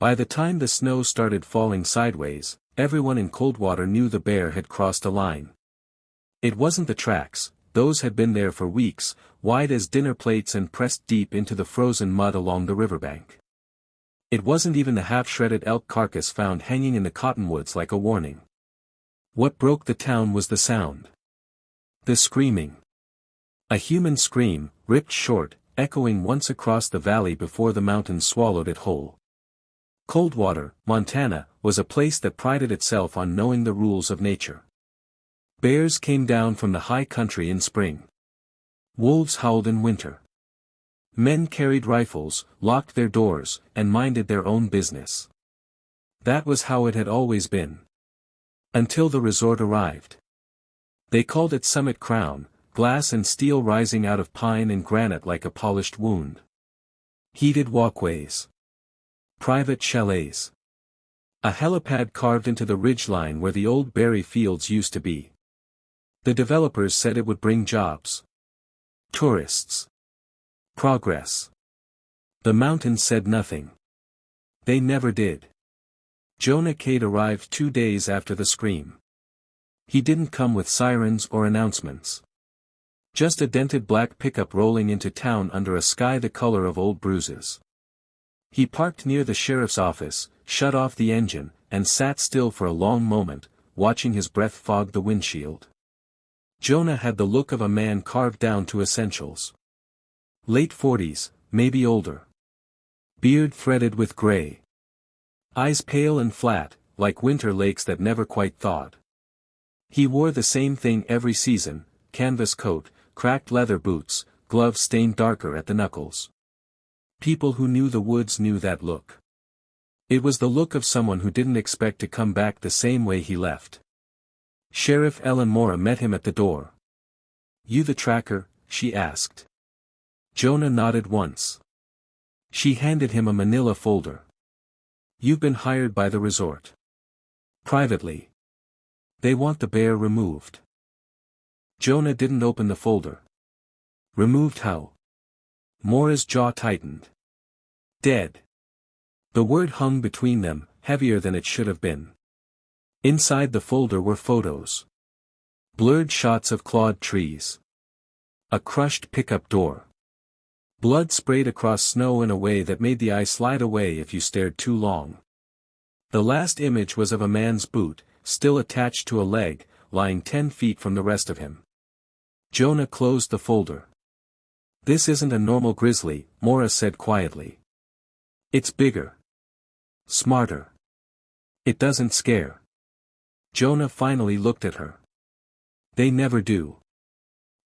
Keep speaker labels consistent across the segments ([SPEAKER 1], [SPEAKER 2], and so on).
[SPEAKER 1] By the time the snow started falling sideways, everyone in Coldwater knew the bear had crossed a line. It wasn't the tracks, those had been there for weeks, wide as dinner plates and pressed deep into the frozen mud along the riverbank. It wasn't even the half-shredded elk carcass found hanging in the cottonwoods like a warning. What broke the town was the sound. The screaming. A human scream, ripped short, echoing once across the valley before the mountains swallowed it whole. Coldwater, Montana, was a place that prided itself on knowing the rules of nature. Bears came down from the high country in spring. Wolves howled in winter. Men carried rifles, locked their doors, and minded their own business. That was how it had always been. Until the resort arrived. They called it Summit Crown, glass and steel rising out of pine and granite like a polished wound. Heated walkways. Private chalets. A helipad carved into the ridgeline where the old berry fields used to be. The developers said it would bring jobs. Tourists. Progress. The mountains said nothing. They never did. Jonah Cade arrived 2 days after the scream. He didn't come with sirens or announcements. Just a dented black pickup rolling into town under a sky the color of old bruises. He parked near the sheriff's office, shut off the engine, and sat still for a long moment, watching his breath fog the windshield. Jonah had the look of a man carved down to essentials. Late 40s, maybe older. Beard threaded with gray. Eyes pale and flat, like winter lakes that never quite thawed. He wore the same thing every season, canvas coat, cracked leather boots, gloves stained darker at the knuckles. People who knew the woods knew that look. It was the look of someone who didn't expect to come back the same way he left. Sheriff Ellen Mora met him at the door. "You the tracker?" she asked. Jonah nodded once. She handed him a manila folder. "You've been hired by the resort. Privately. They want the bear removed." Jonah didn't open the folder. "Removed how?" Mora's jaw tightened. "Dead." The word hung between them, heavier than it should have been. Inside the folder were photos. Blurred shots of clawed trees. A crushed pickup door. Blood sprayed across snow in a way that made the eye slide away if you stared too long. The last image was of a man's boot, still attached to a leg, lying 10 feet from the rest of him. Jonah closed the folder. "This isn't a normal grizzly," Mora said quietly. "It's bigger. Smarter. It doesn't scare." Jonah finally looked at her. "They never do."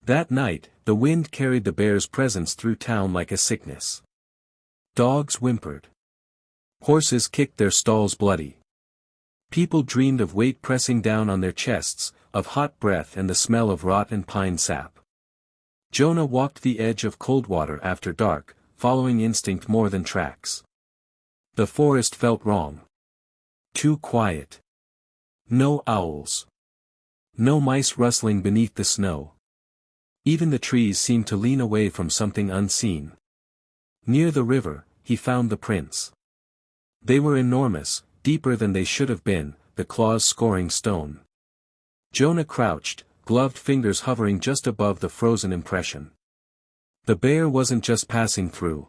[SPEAKER 1] That night, the wind carried the bear's presence through town like a sickness. Dogs whimpered. Horses kicked their stalls bloody. People dreamed of weight pressing down on their chests, of hot breath and the smell of rot and pine sap. Jonah walked the edge of Coldwater after dark, following instinct more than tracks. The forest felt wrong. Too quiet. No owls. No mice rustling beneath the snow. Even the trees seemed to lean away from something unseen. Near the river, he found the prints. They were enormous, deeper than they should have been, the claws scoring stone. Jonah crouched, gloved fingers hovering just above the frozen impression. The bear wasn't just passing through.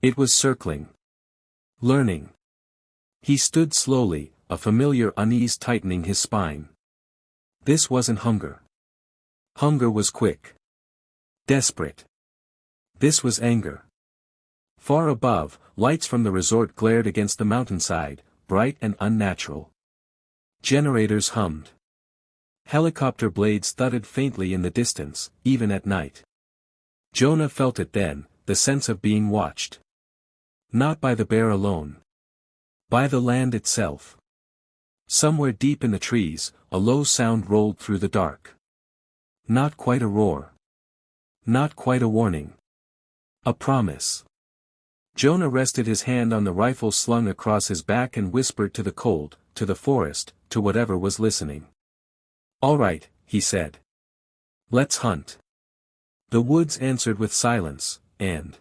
[SPEAKER 1] It was circling. Learning. He stood slowly, a familiar unease tightening his spine. This wasn't hunger. Hunger was quick. Desperate. This was anger. Far above, lights from the resort glared against the mountainside, bright and unnatural. Generators hummed. Helicopter blades thudded faintly in the distance, even at night. Jonah felt it then, the sense of being watched. Not by the bear alone. By the land itself. Somewhere deep in the trees, a low sound rolled through the dark. Not quite a roar. Not quite a warning. A promise. Jonah rested his hand on the rifle slung across his back and whispered to the cold, to the forest, to whatever was listening. "All right," he said. "Let's hunt." The woods answered with silence, and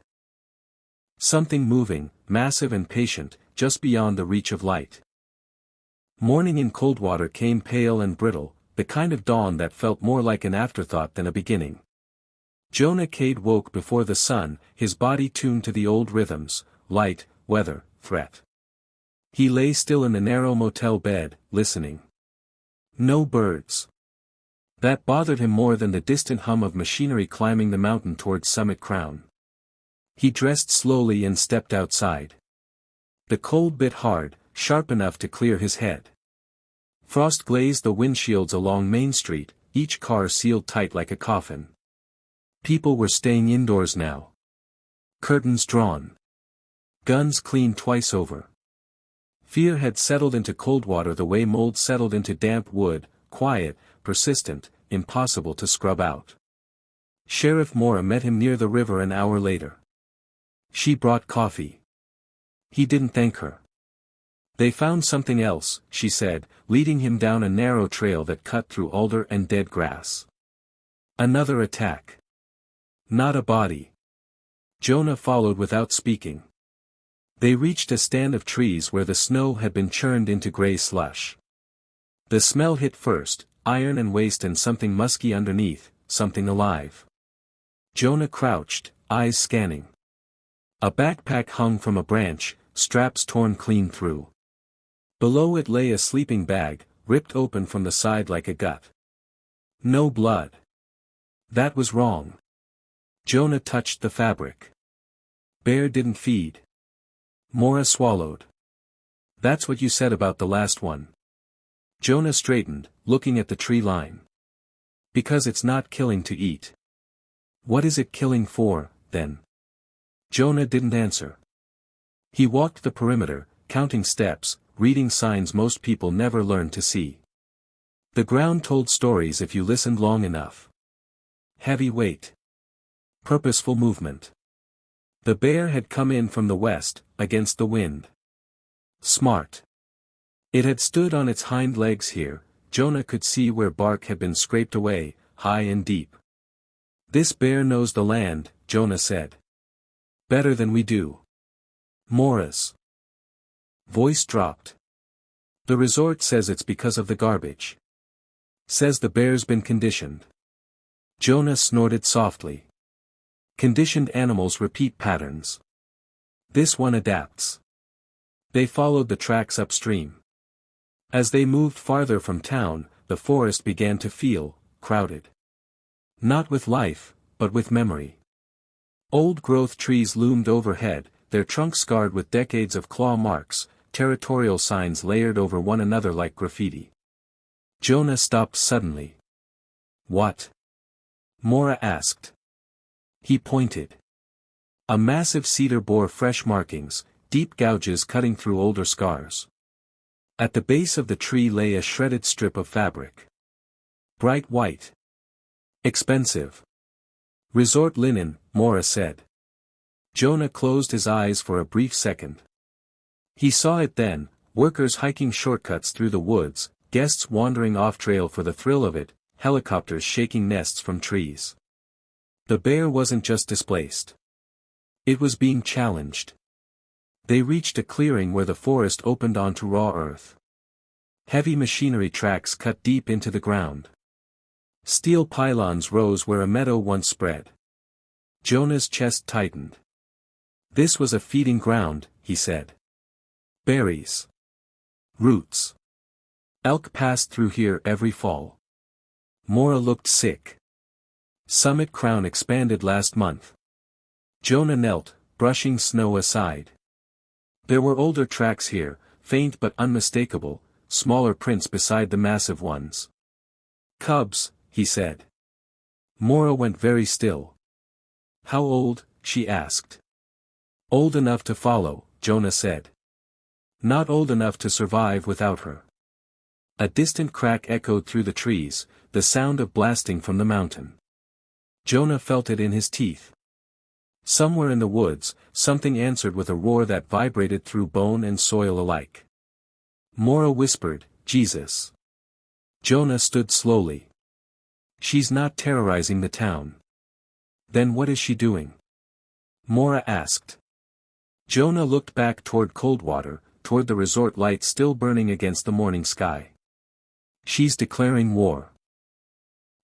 [SPEAKER 1] something moving, massive and patient, just beyond the reach of light. Morning in Coldwater came pale and brittle, the kind of dawn that felt more like an afterthought than a beginning. Jonah Cade woke before the sun, his body tuned to the old rhythms: light, weather, threat. He lay still in the narrow motel bed, listening. No birds. That bothered him more than the distant hum of machinery climbing the mountain towards Summit Crown. He dressed slowly and stepped outside. The cold bit hard, sharp enough to clear his head. Frost glazed the windshields along Main Street, each car sealed tight like a coffin. People were staying indoors now. Curtains drawn. Guns cleaned twice over. Fear had settled into Coldwater the way mold settled into damp wood, quiet, persistent, impossible to scrub out. Sheriff Mora met him near the river an hour later. She brought coffee. He didn't thank her. They found something else, she said, leading him down a narrow trail that cut through alder and dead grass. Another attack. Not a body. Jonah followed without speaking. They reached a stand of trees where the snow had been churned into gray slush. The smell hit first, iron and waste and something musky underneath, something alive. Jonah crouched, eyes scanning. A backpack hung from a branch, straps torn clean through. Below it lay a sleeping bag, ripped open from the side like a gut. No blood. That was wrong. Jonah touched the fabric. Bear didn't feed. Mora swallowed. That's what you said about the last one. Jonah straightened, looking at the tree line. Because it's not killing to eat. What is it killing for, then? Jonah didn't answer. He walked the perimeter, counting steps, reading signs most people never learn to see. The ground told stories if you listened long enough. Heavy weight. Purposeful movement. The bear had come in from the west, against the wind. Smart. It had stood on its hind legs here. Jonah could see where bark had been scraped away, high and deep. This bear knows the land, Jonah said. Better than we do. Mora's voice dropped. The resort says it's because of the garbage. Says the bear's been conditioned. Jonah snorted softly. Conditioned animals repeat patterns. This one adapts. They followed the tracks upstream. As they moved farther from town, the forest began to feel crowded. Not with life, but with memory. Old-growth trees loomed overhead, their trunks scarred with decades of claw marks, territorial signs layered over one another like graffiti. Jonah stopped suddenly. What? Mora asked. He pointed. A massive cedar bore fresh markings, deep gouges cutting through older scars. At the base of the tree lay a shredded strip of fabric. Bright white. Expensive. Resort linen, Mora said. Jonah closed his eyes for a brief second. He saw it then, workers hiking shortcuts through the woods, guests wandering off-trail for the thrill of it, helicopters shaking nests from trees. The bear wasn't just displaced. It was being challenged. They reached a clearing where the forest opened onto raw earth. Heavy machinery tracks cut deep into the ground. Steel pylons rose where a meadow once spread. Jonah's chest tightened. This was a feeding ground, he said. Berries. Roots. Elk passed through here every fall. Mora looked sick. Summit Crown expanded last month. Jonah knelt, brushing snow aside. There were older tracks here, faint but unmistakable, smaller prints beside the massive ones. Cubs, he said. Mora went very still. How old? She asked. Old enough to follow, Jonah said. Not old enough to survive without her. A distant crack echoed through the trees, the sound of blasting from the mountain. Jonah felt it in his teeth. Somewhere in the woods, something answered with a roar that vibrated through bone and soil alike. Mora whispered, Jesus. Jonah stood slowly. She's not terrorizing the town. Then what is she doing? Mora asked. Jonah looked back toward Coldwater, toward the resort lights still burning against the morning sky. She's declaring war.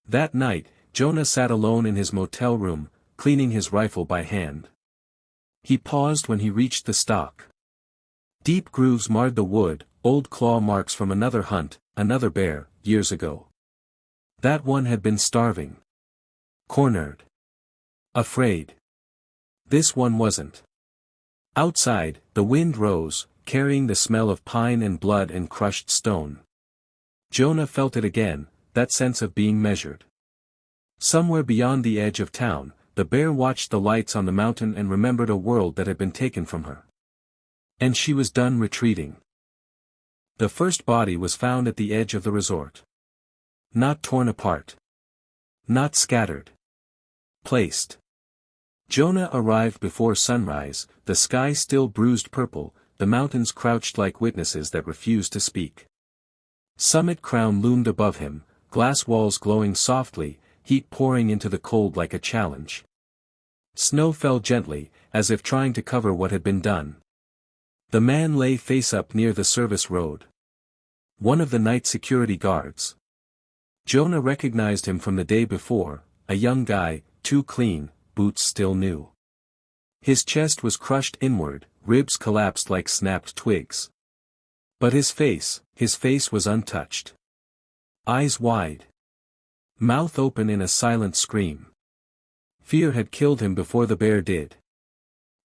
[SPEAKER 1] That night, Jonah sat alone in his motel room, cleaning his rifle by hand. He paused when he reached the stock. Deep grooves marred the wood, old claw marks from another hunt, another bear, years ago. That one had been starving. Cornered. Afraid. This one wasn't. Outside, the wind rose, carrying the smell of pine and blood and crushed stone. Jonah felt it again, that sense of being measured. Somewhere beyond the edge of town, the bear watched the lights on the mountain and remembered a world that had been taken from her. And she was done retreating. The first body was found at the edge of the resort. Not torn apart. Not scattered. Placed. Jonah arrived before sunrise, the sky still bruised purple, the mountains crouched like witnesses that refused to speak. Summit Crown loomed above him, glass walls glowing softly, heat pouring into the cold like a challenge. Snow fell gently, as if trying to cover what had been done. The man lay face up near the service road. One of the night security guards. Jonah recognized him from the day before, a young guy, too clean, boots still new. His chest was crushed inward, ribs collapsed like snapped twigs. But his face was untouched. Eyes wide. Mouth open in a silent scream. Fear had killed him before the bear did.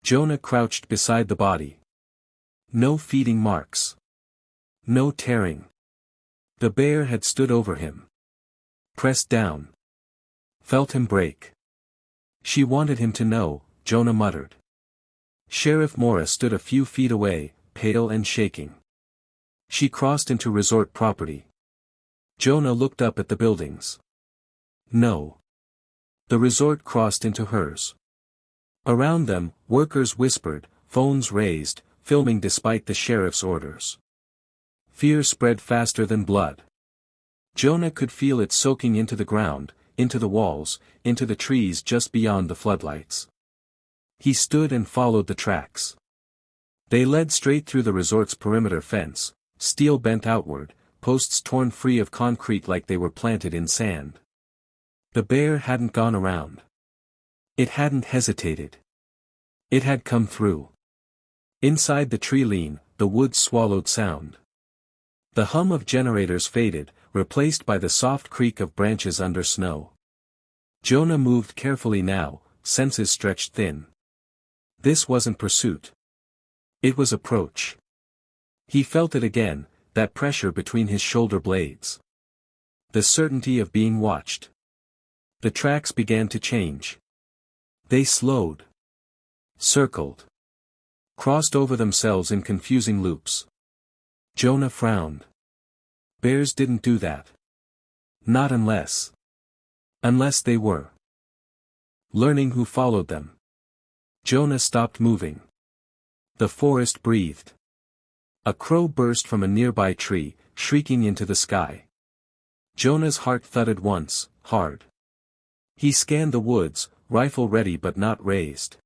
[SPEAKER 1] Jonah crouched beside the body. No feeding marks. No tearing. The bear had stood over him. Pressed down. Felt him break. She wanted him to know, Jonah muttered. Sheriff Morris stood a few feet away, pale and shaking. She crossed into resort property. Jonah looked up at the buildings. No. The resort crossed into hers. Around them, workers whispered, phones raised, filming despite the sheriff's orders. Fear spread faster than blood. Jonah could feel it soaking into the ground, into the walls, into the trees just beyond the floodlights. He stood and followed the tracks. They led straight through the resort's perimeter fence, steel bent outward, posts torn free of concrete like they were planted in sand. The bear hadn't gone around. It hadn't hesitated. It had come through. Inside the tree lean, the woods swallowed sound. The hum of generators faded, replaced by the soft creak of branches under snow. Jonah moved carefully now, senses stretched thin. This wasn't pursuit. It was approach. He felt it again, that pressure between his shoulder blades. The certainty of being watched. The tracks began to change. They slowed. Circled. Crossed over themselves in confusing loops. Jonah frowned. Bears didn't do that. Not unless. Unless they were. Learning who followed them. Jonah stopped moving. The forest breathed. A crow burst from a nearby tree, shrieking into the sky. Jonah's heart thudded once, hard. He scanned the woods, rifle ready but not raised.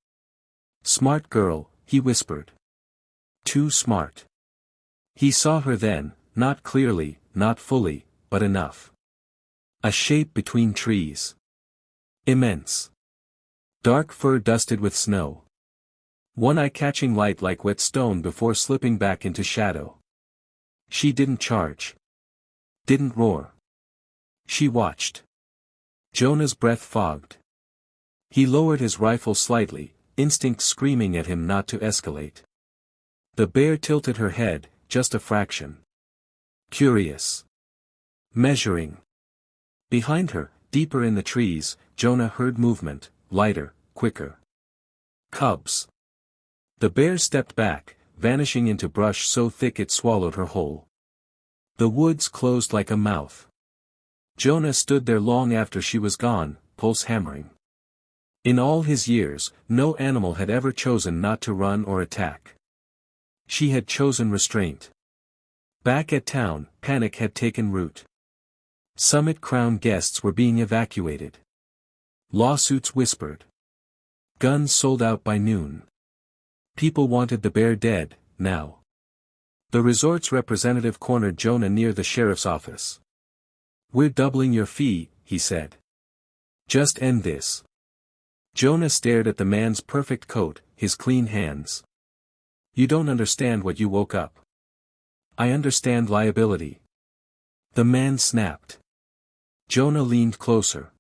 [SPEAKER 1] Smart girl, he whispered. Too smart. He saw her then, not clearly, not fully, but enough. A shape between trees. Immense. Dark fur dusted with snow. One eye catching light like wet stone before slipping back into shadow. She didn't charge. Didn't roar. She watched. Jonah's breath fogged. He lowered his rifle slightly, instinct screaming at him not to escalate. The bear tilted her head, just a fraction. Curious. Measuring. Behind her, deeper in the trees, Jonah heard movement, lighter, quicker. Cubs. The bear stepped back, vanishing into brush so thick it swallowed her whole. The woods closed like a mouth. Jonah stood there long after she was gone, pulse hammering. In all his years, no animal had ever chosen not to run or attack. She had chosen restraint. Back at town, panic had taken root. Summit Crown guests were being evacuated. Lawsuits whispered. Guns sold out by noon. People wanted the bear dead, now. The resort's representative cornered Jonah near the sheriff's office. "We're doubling your fee," he said. "Just end this." Jonah stared at the man's perfect coat, his clean hands. "You don't understand what you woke up." "I understand liability." The man snapped. Jonah leaned closer.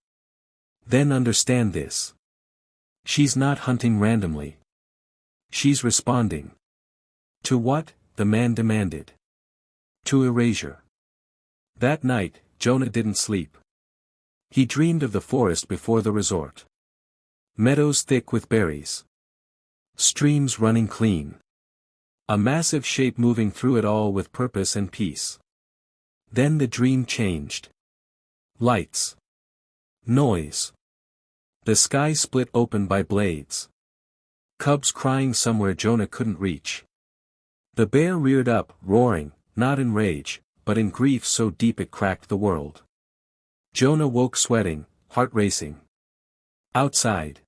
[SPEAKER 1] "Then understand this. She's not hunting randomly. She's responding." "To what?" the man demanded. "To erasure." That night, Jonah didn't sleep. He dreamed of the forest before the resort. Meadows thick with berries. Streams running clean. A massive shape moving through it all with purpose and peace. Then the dream changed. Lights. Noise. The sky split open by blades. Cubs crying somewhere Jonah couldn't reach. The bear reared up, roaring, not in rage, but in grief so deep it cracked the world. Jonah woke sweating, heart racing. Outside.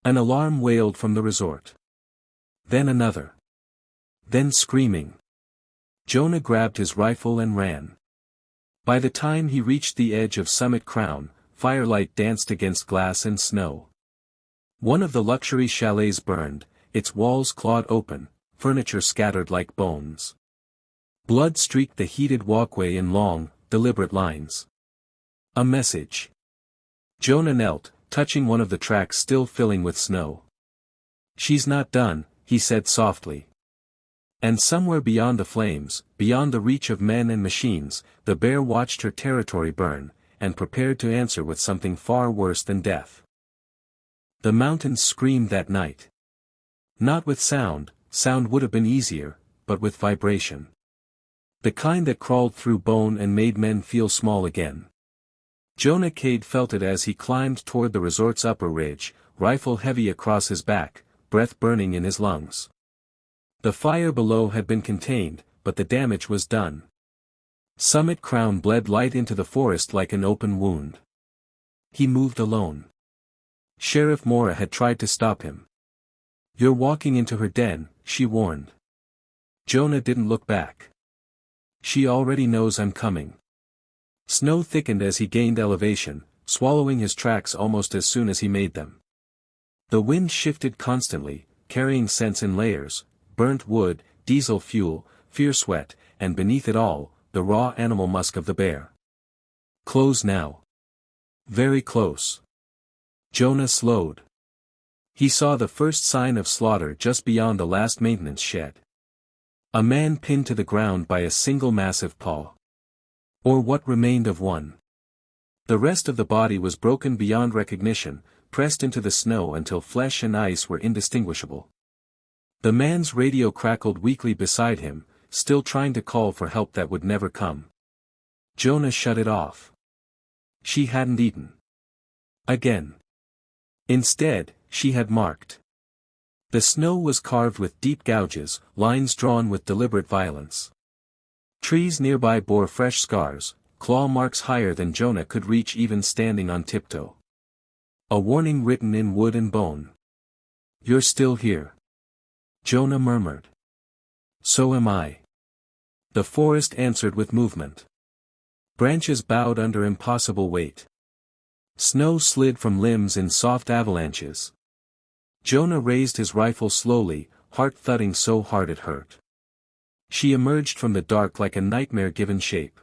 [SPEAKER 1] An alarm wailed from the resort. Then another. Then screaming. Jonah grabbed his rifle and ran. By the time he reached the edge of Summit Crown, firelight danced against glass and snow. One of the luxury chalets burned, its walls clawed open, furniture scattered like bones. Blood streaked the heated walkway in long, deliberate lines. A message. Jonah knelt, touching one of the tracks still filling with snow. "She's not done," he said softly. And somewhere beyond the flames, beyond the reach of men and machines, the bear watched her territory burn, and prepared to answer with something far worse than death. The mountains screamed that night. Not with sound would have been easier, but with vibration. The kind that crawled through bone and made men feel small again. Jonah Cade felt it as he climbed toward the resort's upper ridge, rifle heavy across his back, breath burning in his lungs. The fire below had been contained, but the damage was done. Summit Crown bled light into the forest like an open wound. He moved alone. Sheriff Mora had tried to stop him. "You're walking into her den," she warned. Jonah didn't look back. "She already knows I'm coming." Snow thickened as he gained elevation, swallowing his tracks almost as soon as he made them. The wind shifted constantly, carrying scents in layers, burnt wood, diesel fuel, fierce sweat, and beneath it all, the raw animal musk of the bear. Close now. Very close. Jonah slowed. He saw the first sign of slaughter just beyond the last maintenance shed. A man pinned to the ground by a single massive paw. Or what remained of one. The rest of the body was broken beyond recognition, pressed into the snow until flesh and ice were indistinguishable. The man's radio crackled weakly beside him, still trying to call for help that would never come. Jonah shut it off. She hadn't eaten. Again. Instead, she had marked. The snow was carved with deep gouges, lines drawn with deliberate violence. Trees nearby bore fresh scars, claw marks higher than Jonah could reach even standing on tiptoe. A warning written in wood and bone. "You're still here." Jonah murmured. "So am I." The forest answered with movement. Branches bowed under impossible weight. Snow slid from limbs in soft avalanches. Jonah raised his rifle slowly, heart thudding so hard it hurt. She emerged from the dark like a nightmare given shape.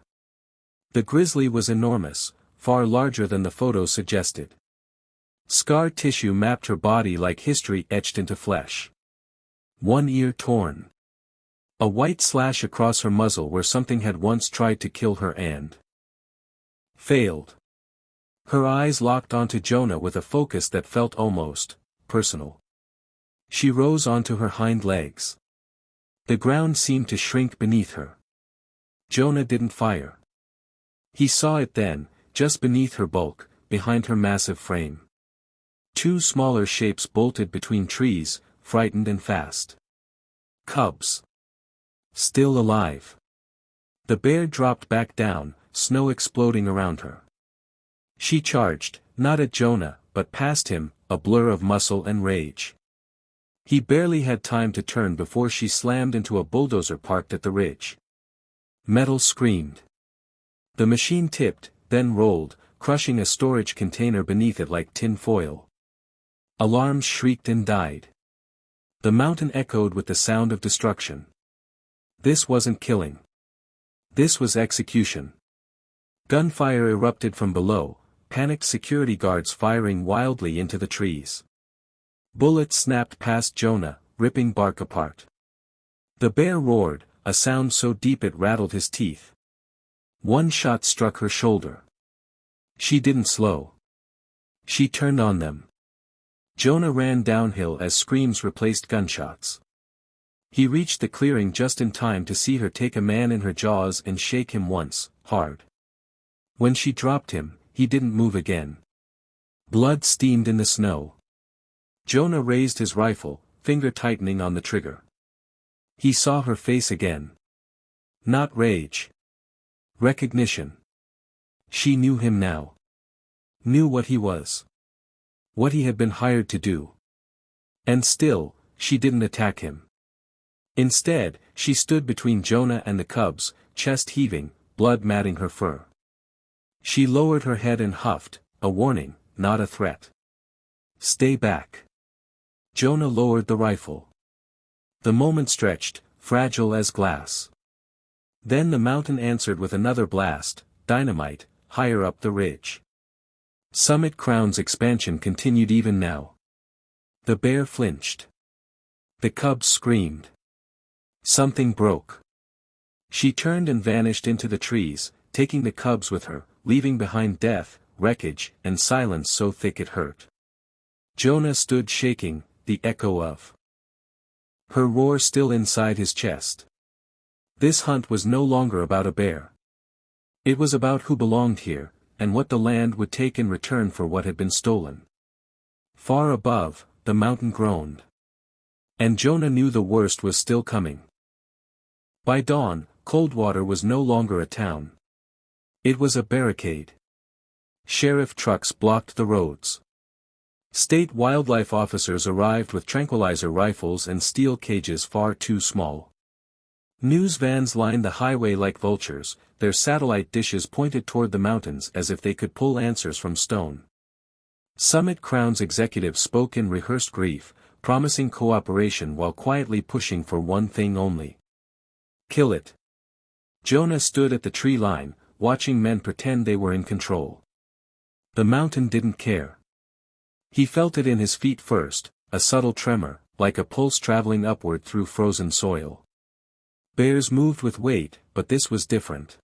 [SPEAKER 1] The grizzly was enormous, far larger than the photo suggested. Scar tissue mapped her body like history etched into flesh. One ear torn. A white slash across her muzzle where something had once tried to kill her and failed. Her eyes locked onto Jonah with a focus that felt almost personal. She rose onto her hind legs. The ground seemed to shrink beneath her. Jonah didn't fire. He saw it then, just beneath her bulk, behind her massive frame. Two smaller shapes bolted between trees, frightened and fast. Cubs. Still alive. The bear dropped back down, snow exploding around her. She charged, not at Jonah, but past him, a blur of muscle and rage. He barely had time to turn before she slammed into a bulldozer parked at the ridge. Metal screamed. The machine tipped, then rolled, crushing a storage container beneath it like tin foil. Alarms shrieked and died. The mountain echoed with the sound of destruction. This wasn't killing. This was execution. Gunfire erupted from below, panicked security guards firing wildly into the trees. Bullets snapped past Jonah, ripping bark apart. The bear roared, a sound so deep it rattled his teeth. One shot struck her shoulder. She didn't slow. She turned on them. Jonah ran downhill as screams replaced gunshots. He reached the clearing just in time to see her take a man in her jaws and shake him once, hard. When she dropped him, he didn't move again. Blood steamed in the snow. Jonah raised his rifle, finger tightening on the trigger. He saw her face again. Not rage. Recognition. She knew him now. Knew what he was. What he had been hired to do. And still, she didn't attack him. Instead, she stood between Jonah and the cubs, chest heaving, blood matting her fur. She lowered her head and huffed, a warning, not a threat. Stay back. Jonah lowered the rifle. The moment stretched, fragile as glass. Then the mountain answered with another blast, dynamite, higher up the ridge. Summit Crown's expansion continued even now. The bear flinched. The cubs screamed. Something broke. She turned and vanished into the trees, taking the cubs with her, leaving behind death, wreckage, and silence so thick it hurt. Jonah stood shaking, the echo of her roar still inside his chest. This hunt was no longer about a bear. It was about who belonged here, and what the land would take in return for what had been stolen. Far above, the mountain groaned. And Jonah knew the worst was still coming. By dawn, Coldwater was no longer a town. It was a barricade. Sheriff trucks blocked the roads. State wildlife officers arrived with tranquilizer rifles and steel cages far too small. News vans lined the highway like vultures, their satellite dishes pointed toward the mountains as if they could pull answers from stone. Summit Crown's executives spoke in rehearsed grief, promising cooperation while quietly pushing for one thing only. Kill it. Jonah stood at the tree line, watching men pretend they were in control. The mountain didn't care. He felt it in his feet first, a subtle tremor, like a pulse traveling upward through frozen soil. Bears moved with weight, but this was different.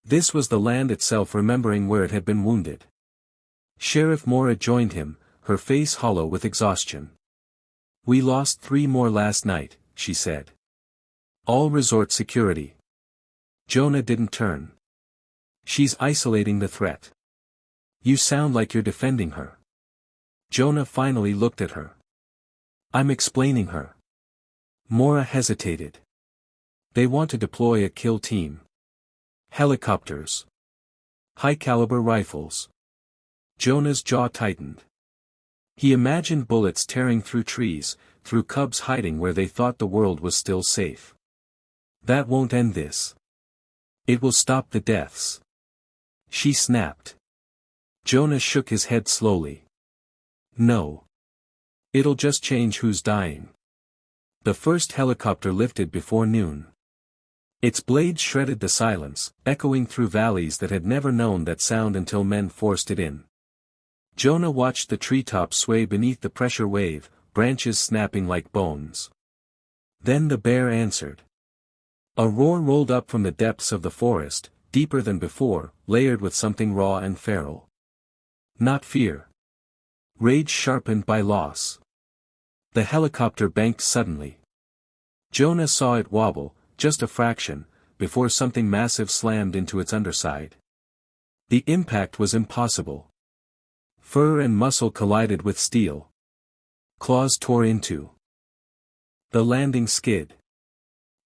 [SPEAKER 1] This was the land itself remembering where it had been wounded. Sheriff Mora joined him, her face hollow with exhaustion. We lost 3 more last night, she said. All resort security. Jonah didn't turn. She's isolating the threat. You sound like you're defending her. Jonah finally looked at her. I'm explaining her. Mora hesitated. They want to deploy a kill team. Helicopters. High-caliber rifles. Jonah's jaw tightened. He imagined bullets tearing through trees, through cubs hiding where they thought the world was still safe. That won't end this. It will stop the deaths. She snapped. Jonah shook his head slowly. No. It'll just change who's dying. The first helicopter lifted before noon. Its blades shredded the silence, echoing through valleys that had never known that sound until men forced it in. Jonah watched the treetops sway beneath the pressure wave, branches snapping like bones. Then the bear answered. A roar rolled up from the depths of the forest, deeper than before, layered with something raw and feral. Not fear. Rage sharpened by loss. The helicopter banked suddenly. Jonah saw it wobble, just a fraction, before something massive slammed into its underside. The impact was impossible. Fur and muscle collided with steel. Claws tore into. The landing skid.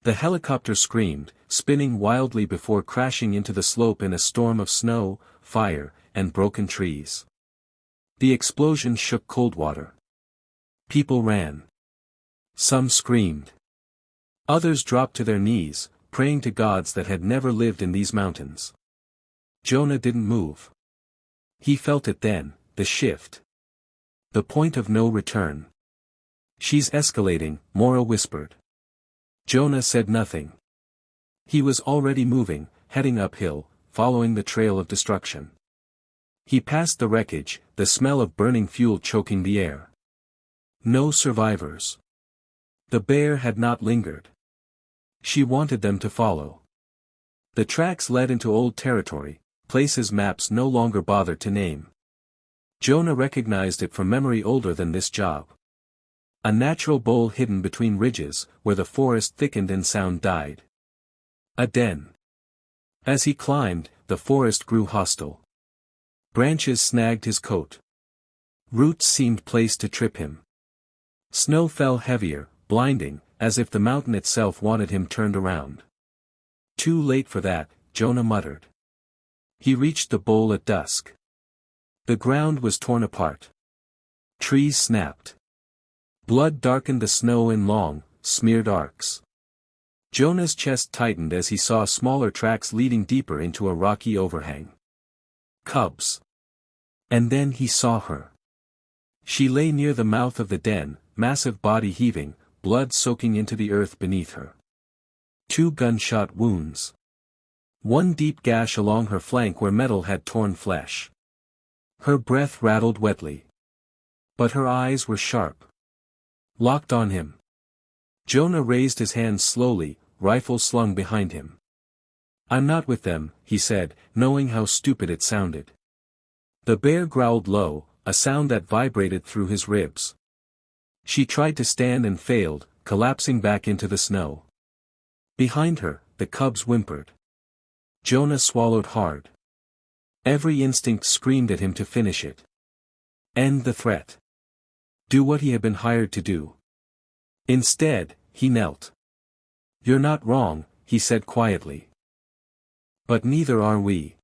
[SPEAKER 1] The helicopter screamed, spinning wildly before crashing into the slope in a storm of snow, fire, and broken trees. The explosion shook Coldwater. People ran. Some screamed. Others dropped to their knees, praying to gods that had never lived in these mountains. Jonah didn't move. He felt it then, the shift. The point of no return. "She's escalating," Mora whispered. Jonah said nothing. He was already moving, heading uphill, following the trail of destruction. He passed the wreckage, the smell of burning fuel choking the air. No survivors. The bear had not lingered. She wanted them to follow. The tracks led into old territory, places maps no longer bothered to name. Jonah recognized it from memory older than this job. A natural bowl hidden between ridges, where the forest thickened and sound died. A den. As he climbed, the forest grew hostile. Branches snagged his coat. Roots seemed placed to trip him. Snow fell heavier, blinding, as if the mountain itself wanted him turned around. "Too late for that," Jonah muttered. He reached the bowl at dusk. The ground was torn apart. Trees snapped. Blood darkened the snow in long, smeared arcs. Jonah's chest tightened as he saw smaller tracks leading deeper into a rocky overhang. Cubs. And then he saw her. She lay near the mouth of the den, massive body heaving, blood soaking into the earth beneath her. 2 gunshot wounds. One deep gash along her flank where metal had torn flesh. Her breath rattled wetly. But her eyes were sharp. Locked on him. Jonah raised his hands slowly, rifle slung behind him. "I'm not with them," he said, knowing how stupid it sounded. The bear growled low, a sound that vibrated through his ribs. She tried to stand and failed, collapsing back into the snow. Behind her, the cubs whimpered. Jonah swallowed hard. Every instinct screamed at him to finish it. End the threat. Do what he had been hired to do. Instead, he knelt. "You're not wrong," he said quietly. "But neither are we."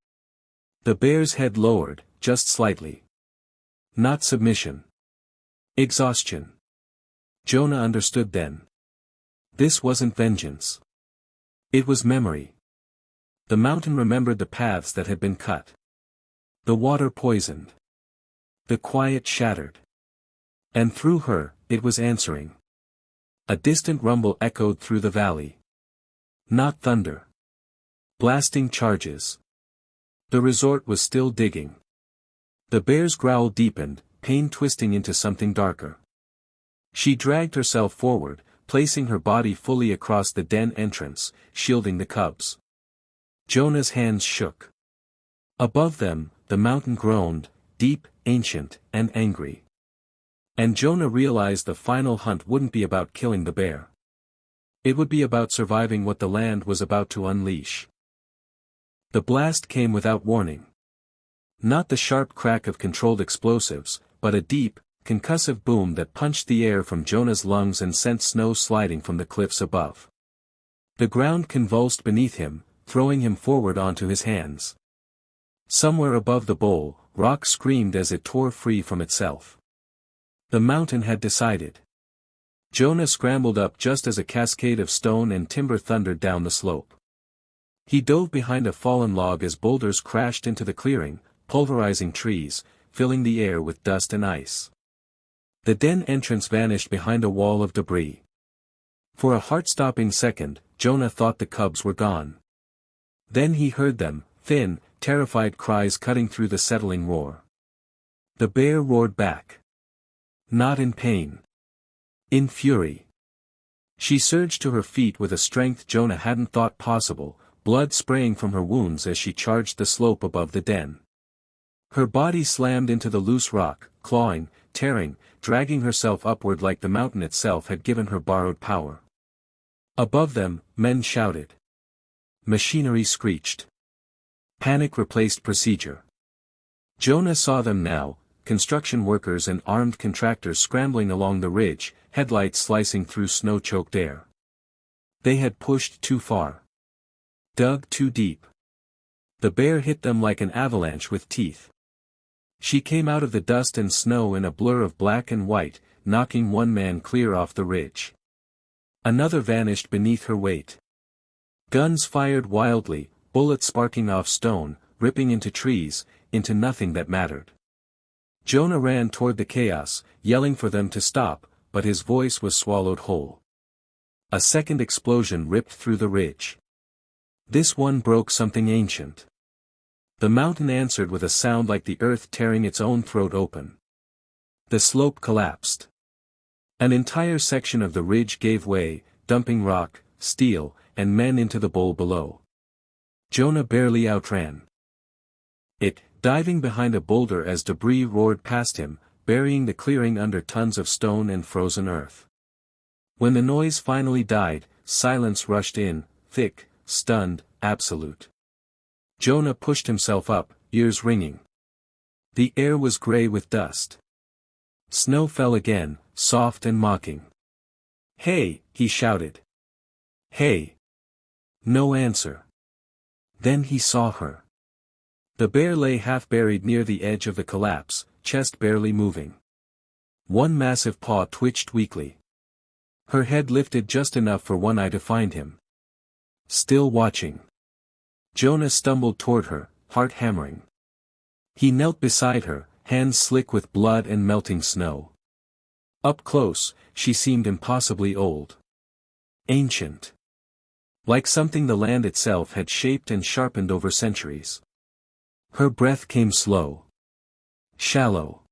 [SPEAKER 1] The bear's head lowered, just slightly. Not submission. Exhaustion. Jonah understood then. This wasn't vengeance. It was memory. The mountain remembered the paths that had been cut. The water poisoned. The quiet shattered. And through her, it was answering. A distant rumble echoed through the valley. Not thunder. Blasting charges. The resort was still digging. The bear's growl deepened, pain twisting into something darker. She dragged herself forward, placing her body fully across the den entrance, shielding the cubs. Jonah's hands shook. Above them, the mountain groaned, deep, ancient, and angry. And Jonah realized the final hunt wouldn't be about killing the bear. It would be about surviving what the land was about to unleash. The blast came without warning. Not the sharp crack of controlled explosives, but a deep, concussive boom that punched the air from Jonah's lungs and sent snow sliding from the cliffs above. The ground convulsed beneath him, throwing him forward onto his hands. Somewhere above the bowl, rock screamed as it tore free from itself. The mountain had decided. Jonah scrambled up just as a cascade of stone and timber thundered down the slope. He dove behind a fallen log as boulders crashed into the clearing, pulverizing trees, filling the air with dust and ice. The den entrance vanished behind a wall of debris. For a heart-stopping second, Jonah thought the cubs were gone. Then he heard them, thin, terrified cries cutting through the settling roar. The bear roared back. Not in pain. In fury. She surged to her feet with a strength Jonah hadn't thought possible, blood spraying from her wounds as she charged the slope above the den. Her body slammed into the loose rock, clawing, tearing, dragging herself upward like the mountain itself had given her borrowed power. Above them, men shouted. Machinery screeched. Panic replaced procedure. Jonah saw them now, construction workers and armed contractors scrambling along the ridge, headlights slicing through snow-choked air. They had pushed too far. Dug too deep. The bear hit them like an avalanche with teeth. She came out of the dust and snow in a blur of black and white, knocking one man clear off the ridge. Another vanished beneath her weight. Guns fired wildly, bullets sparking off stone, ripping into trees, into nothing that mattered. Jonah ran toward the chaos, yelling for them to stop, but his voice was swallowed whole. A second explosion ripped through the ridge. This one broke something ancient. The mountain answered with a sound like the earth tearing its own throat open. The slope collapsed. An entire section of the ridge gave way, dumping rock, steel, and men into the bowl below. Jonah barely outran it, diving behind a boulder as debris roared past him, burying the clearing under tons of stone and frozen earth. When the noise finally died, silence rushed in, thick, stunned, absolute. Jonah pushed himself up, ears ringing. The air was gray with dust. Snow fell again, soft and mocking. "Hey!" he shouted. "Hey!" No answer. Then he saw her. The bear lay half buried near the edge of the collapse, chest barely moving. One massive paw twitched weakly. Her head lifted just enough for one eye to find him. Still watching. Jonah stumbled toward her, heart hammering. He knelt beside her, hands slick with blood and melting snow. Up close, she seemed impossibly old. Ancient. Like something the land itself had shaped and sharpened over centuries. Her breath came slow. Shallow.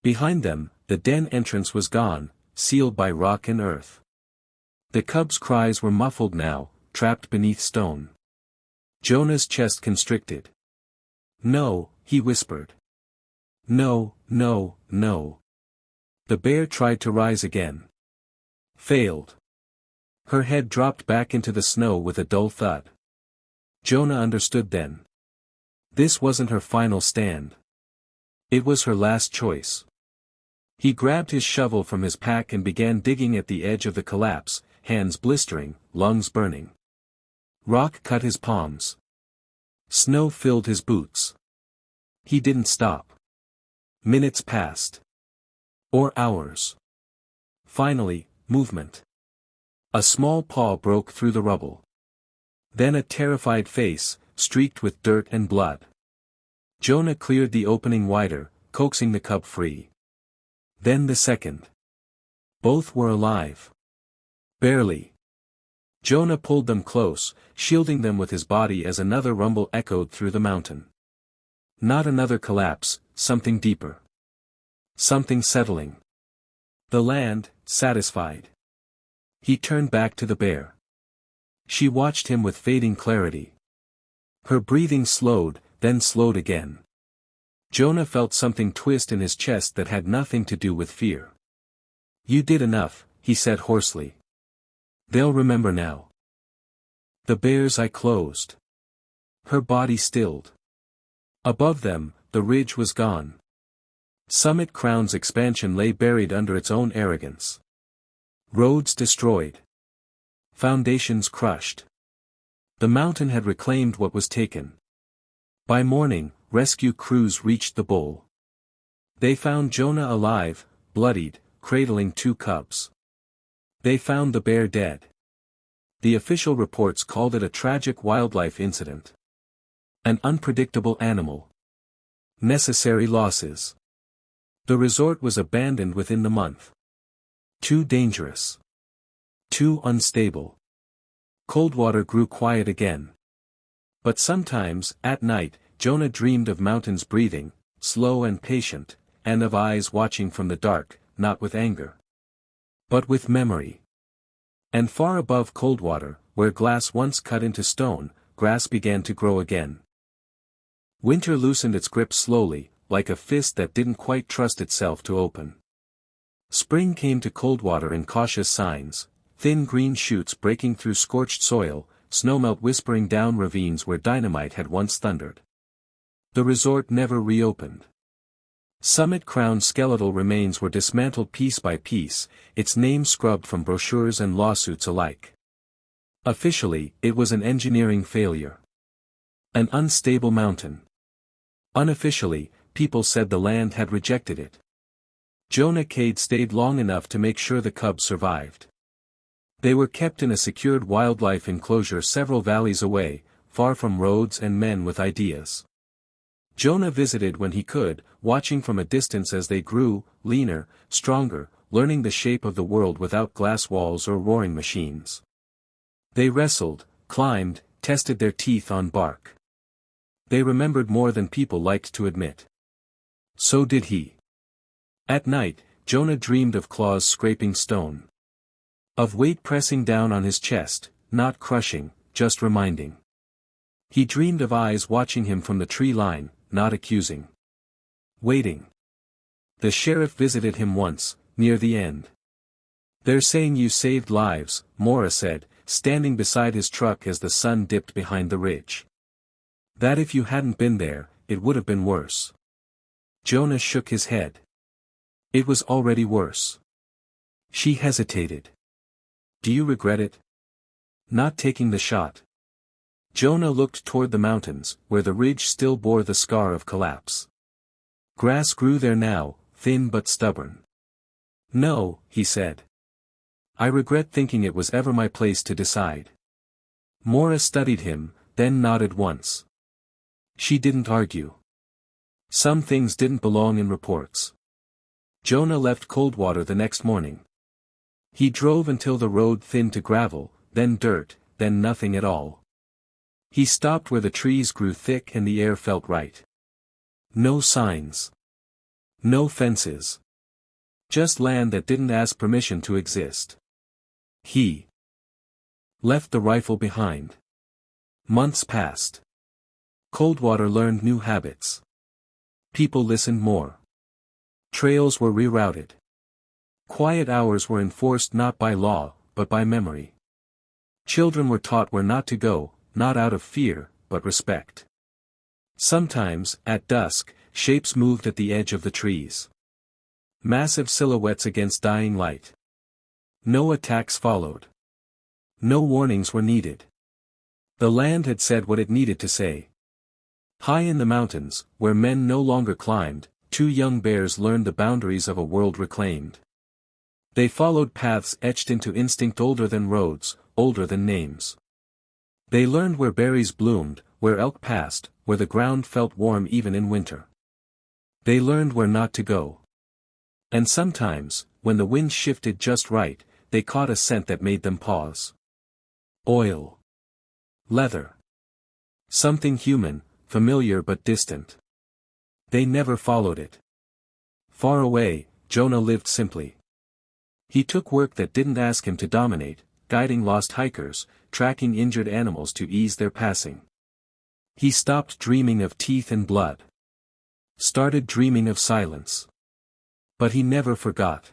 [SPEAKER 1] Behind them, the den entrance was gone, sealed by rock and earth. The cubs' cries were muffled now, trapped beneath stone. Jonah's chest constricted. "No," he whispered. "No, no, no." The bear tried to rise again. Failed. Her head dropped back into the snow with a dull thud. Jonah understood then. This wasn't her final stand. It was her last choice. He grabbed his shovel from his pack and began digging at the edge of the collapse, hands blistering, lungs burning. Rock cut his palms. Snow filled his boots. He didn't stop. Minutes passed. Or hours. Finally, movement. A small paw broke through the rubble. Then a terrified face, streaked with dirt and blood. Jonah cleared the opening wider, coaxing the cub free. Then the second. Both were alive. Barely. Jonah pulled them close, shielding them with his body as another rumble echoed through the mountain. Not another collapse, something deeper. Something settling. The land, satisfied. He turned back to the bear. She watched him with fading clarity. Her breathing slowed, then slowed again. Jonah felt something twist in his chest that had nothing to do with fear. "You did enough," he said hoarsely. "They'll remember now." The bear's eye closed. Her body stilled. Above them, the ridge was gone. Summit Crown's expansion lay buried under its own arrogance. Roads destroyed. Foundations crushed. The mountain had reclaimed what was taken. By morning, rescue crews reached the bowl. They found Jonah alive, bloodied, cradling 2 cubs. They found the bear dead. The official reports called it a tragic wildlife incident. An unpredictable animal. Necessary losses. The resort was abandoned within the month. Too dangerous. Too unstable. Coldwater grew quiet again. But sometimes, at night, Jonah dreamed of mountains breathing, slow and patient, and of eyes watching from the dark, not with anger, but with memory. And far above Coldwater, where glass once cut into stone, grass began to grow again. Winter loosened its grip slowly, like a fist that didn't quite trust itself to open. Spring came to Coldwater in cautious signs, thin green shoots breaking through scorched soil, snowmelt whispering down ravines where dynamite had once thundered. The resort never reopened. Summit Crown's skeletal remains were dismantled piece by piece, its name scrubbed from brochures and lawsuits alike. Officially, it was an engineering failure. An unstable mountain. Unofficially, people said the land had rejected it. Jonah Cade stayed long enough to make sure the cubs survived. They were kept in a secured wildlife enclosure several valleys away, far from roads and men with ideas. Jonah visited when he could, watching from a distance as they grew, leaner, stronger, learning the shape of the world without glass walls or roaring machines. They wrestled, climbed, tested their teeth on bark. They remembered more than people liked to admit. So did he. At night, Jonah dreamed of claws scraping stone. Of weight pressing down on his chest, not crushing, just reminding. He dreamed of eyes watching him from the tree line, not accusing. Waiting. The sheriff visited him once, near the end. "They're saying you saved lives," Mora said, standing beside his truck as the sun dipped behind the ridge. "That if you hadn't been there, it would have been worse." Jonah shook his head. It was already worse. She hesitated. "Do you regret it? Not taking the shot?" Jonah looked toward the mountains, where the ridge still bore the scar of collapse. Grass grew there now, thin but stubborn. "No," he said. "I regret thinking it was ever my place to decide." Mora studied him, then nodded once. She didn't argue. Some things didn't belong in reports. Jonah left Coldwater the next morning. He drove until the road thinned to gravel, then dirt, then nothing at all. He stopped where the trees grew thick and the air felt right. No signs. No fences. Just land that didn't ask permission to exist. He left the rifle behind. Months passed. Coldwater learned new habits. People listened more. Trails were rerouted. Quiet hours were enforced not by law, but by memory. Children were taught where not to go, not out of fear, but respect. Sometimes, at dusk, shapes moved at the edge of the trees. Massive silhouettes against dying light. No attacks followed. No warnings were needed. The land had said what it needed to say. High in the mountains, where men no longer climbed, two young bears learned the boundaries of a world reclaimed. They followed paths etched into instinct older than roads, older than names. They learned where berries bloomed, where elk passed, where the ground felt warm even in winter. They learned where not to go. And sometimes, when the wind shifted just right, they caught a scent that made them pause. Oil. Leather. Something human, familiar but distant. They never followed it. Far away, Jonah lived simply. He took work that didn't ask him to dominate, guiding lost hikers, tracking injured animals to ease their passing. He stopped dreaming of teeth and blood. Started dreaming of silence. But he never forgot.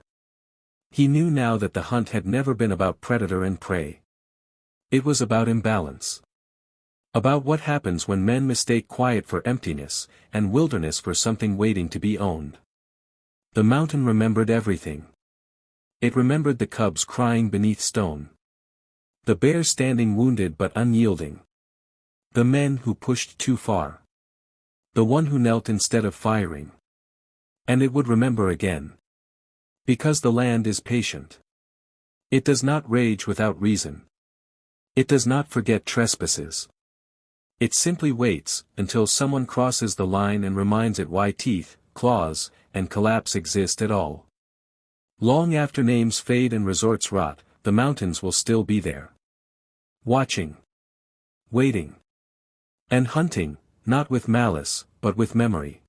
[SPEAKER 1] He knew now that the hunt had never been about predator and prey. It was about imbalance. About what happens when men mistake quiet for emptiness, and wilderness for something waiting to be owned. The mountain remembered everything. It remembered the cubs crying beneath stone. The bear standing wounded but unyielding. The men who pushed too far. The one who knelt instead of firing. And it would remember again. Because the land is patient. It does not rage without reason. It does not forget trespasses. It simply waits, until someone crosses the line and reminds it why teeth, claws, and collapse exist at all. Long after names fade and resorts rot, the mountains will still be there. Watching. Waiting. And hunting, not with malice, but with memory.